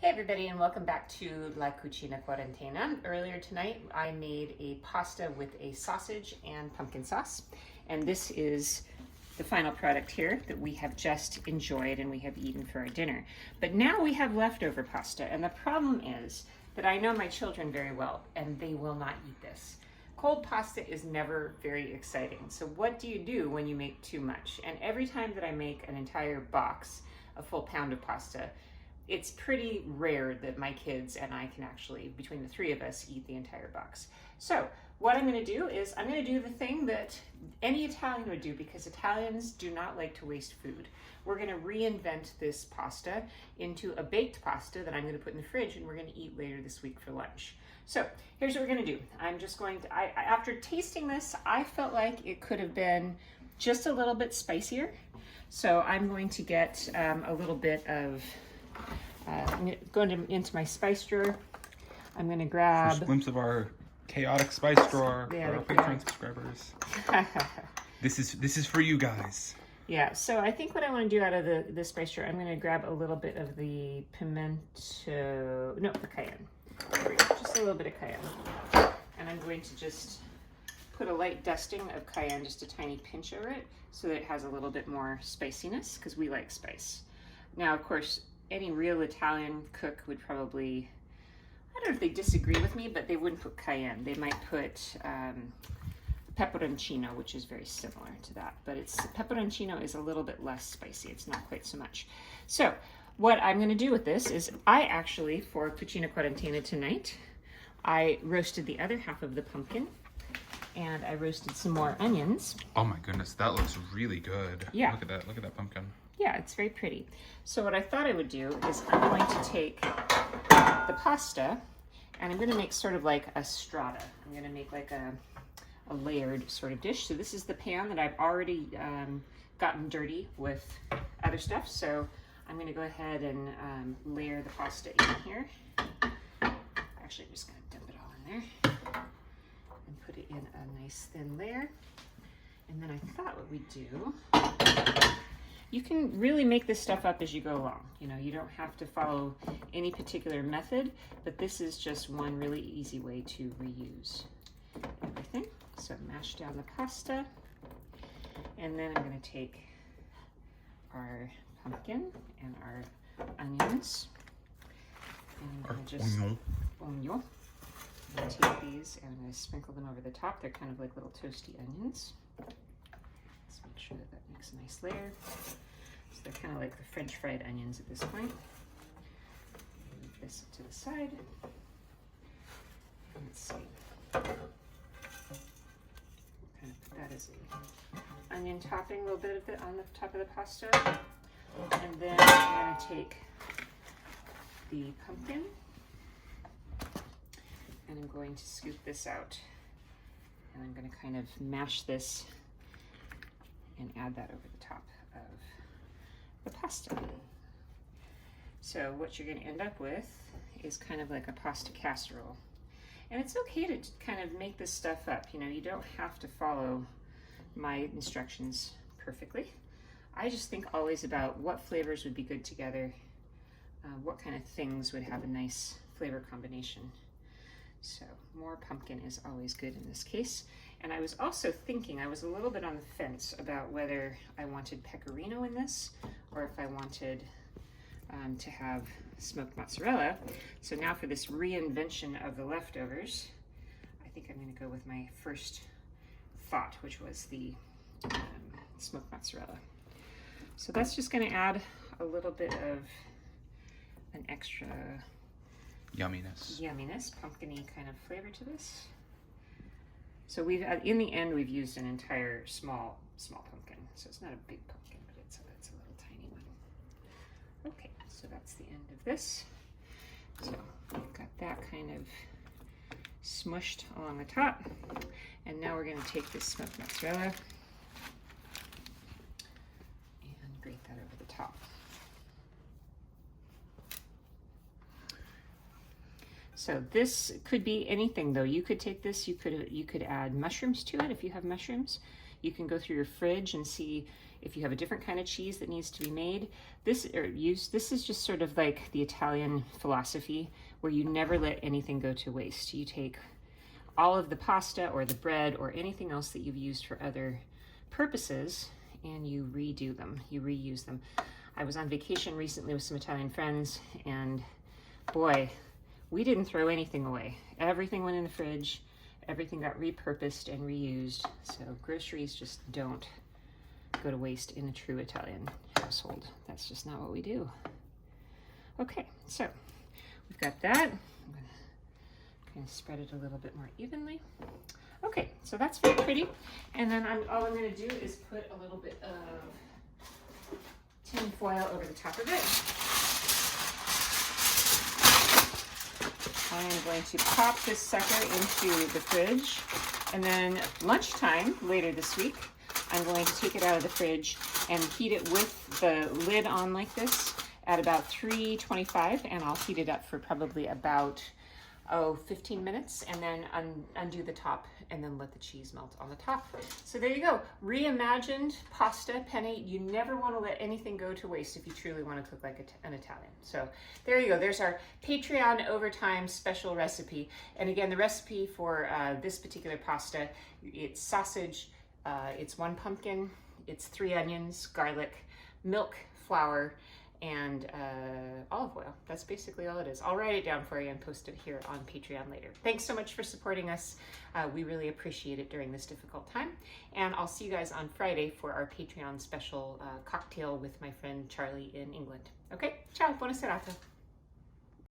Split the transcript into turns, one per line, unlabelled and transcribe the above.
Hey everybody, and welcome back to La Cucina Quarantena. Earlier tonight I made a pasta with a sausage and pumpkin sauce, and this is the final product here that we have just enjoyed and we have eaten for our dinner. But now we have leftover pasta, and the problem is that I know my children very well and they will not eat this. Cold pasta is never very exciting. So what do you do when you make too much? And every time that I make an entire box, a full pound of pasta, it's pretty rare that my kids and I can actually, between the three of us, eat the entire box. So what I'm going to do is I'm going to do the thing that any Italian would do, because Italians do not like to waste food. We're going to reinvent this pasta into a baked pasta that I'm going to put in the fridge and we're going to eat later this week for lunch. So here's what we're going to do. I'm just going to, after tasting this, I felt like it could have been just a little bit spicier. So I'm going to get a little bit of I'm going into my spice drawer. I'm going to grab...
First glimpse of our chaotic spice drawer for our Patreon subscribers. This is for you guys.
Yeah, so I think what I want to do out of the spice drawer, I'm going to grab a little bit of the pimento... No, the cayenne. Just a little bit of cayenne. And I'm going to just put a light dusting of cayenne, just a tiny pinch over it, so that it has a little bit more spiciness, because we like spice. Now, of course, any real Italian cook would probably, I don't know if they disagree with me, but they wouldn't put cayenne. They might put peperoncino, which is very similar to that, but peperoncino is a little bit less spicy. It's not quite so much. So what I'm going to do with this is I actually, for Cucina Quarantena tonight, I roasted the other half of the pumpkin, and I roasted some more onions.
Oh my goodness, that looks really good.
Yeah.
Look at that pumpkin.
Yeah, it's very pretty. So what I thought I would do is I'm going to take the pasta and I'm going to make sort of like a strata. I'm going to make like a layered sort of dish. So this is the pan that I've already gotten dirty with other stuff. So I'm going to go ahead and layer the pasta in here. Actually, I'm just going to dump it all in there and put it in a nice thin layer. And then I thought what we'd do, you can really make this stuff up as you go along. You know, you don't have to follow any particular method, but this is just one really easy way to reuse everything. So mash down the pasta, and then I'm going to take our pumpkin and our onions, and I'm going to just oignon. I'm going to take these and I'm going to sprinkle them over the top. They're kind of like little toasty onions. Let's make sure that makes a nice layer. So they're kind of like the French fried onions at this point. Move this to the side. Let's see. We'll kind of put that as an onion topping, a little bit of it on the top of the pasta. And then I'm going to take the pumpkin and I'm going to scoop this out. And I'm going to kind of mash this and add that over the top of the pasta. So what you're going to end up with is kind of like a pasta casserole. And it's okay to kind of make this stuff up. You know, you don't have to follow my instructions perfectly. I just think always about what flavors would be good together, what kind of things would have a nice flavor combination. So more pumpkin is always good in this case. And I was also thinking, I was a little bit on the fence about whether I wanted pecorino in this or if I wanted to have smoked mozzarella. So now for this reinvention of the leftovers, I think I'm going to go with my first thought, which was the smoked mozzarella. So that's just going to add a little bit of an extra yumminess, pumpkin-y kind of flavor to this. So we've, in the end, we've used an entire small pumpkin. So it's not a big pumpkin, but it's a little tiny one. Okay, so that's the end of this. So we've got that kind of smushed along the top. And now we're going to take this smoked mozzarella and grate that over the top. So this could be anything though. You could take this, you could add mushrooms to it if you have mushrooms. You can go through your fridge and see If you have a different kind of cheese that needs to be made, this is just sort of like the Italian philosophy where you never let anything go to waste. You take all of the pasta or the bread or anything else that you've used for other purposes and you redo them, you reuse them. I was on vacation recently with some Italian friends, and boy, we didn't throw anything away. Everything went in the fridge, everything got repurposed and reused. So groceries just don't go to waste in a true Italian household. That's just not what we do. Okay, so we've got that. I'm gonna kind of spread it a little bit more evenly. Okay, so that's very pretty. And then all I'm gonna do is put a little bit of tin foil over the top of it. I'm going to pop this sucker into the fridge, and then lunchtime later this week, I'm going to take it out of the fridge and heat it with the lid on like this at about 325, and I'll heat it up for probably about 15 minutes, and then undo the top and then let the cheese melt on the top. So there you go, reimagined pasta penne. You never want to let anything go to waste if you truly want to cook like an Italian. So there you go, there's our Patreon overtime special recipe. And again, the recipe for this particular pasta, it's sausage, it's 1 pumpkin, it's 3 onions, garlic, milk, flour, and olive oil. That's basically all it is. I'll write it down for you and post it here on Patreon later. Thanks so much for supporting us. We really appreciate it during this difficult time. And I'll see you guys on Friday for our Patreon special cocktail with my friend Charlie in England. Okay, ciao, buona serata.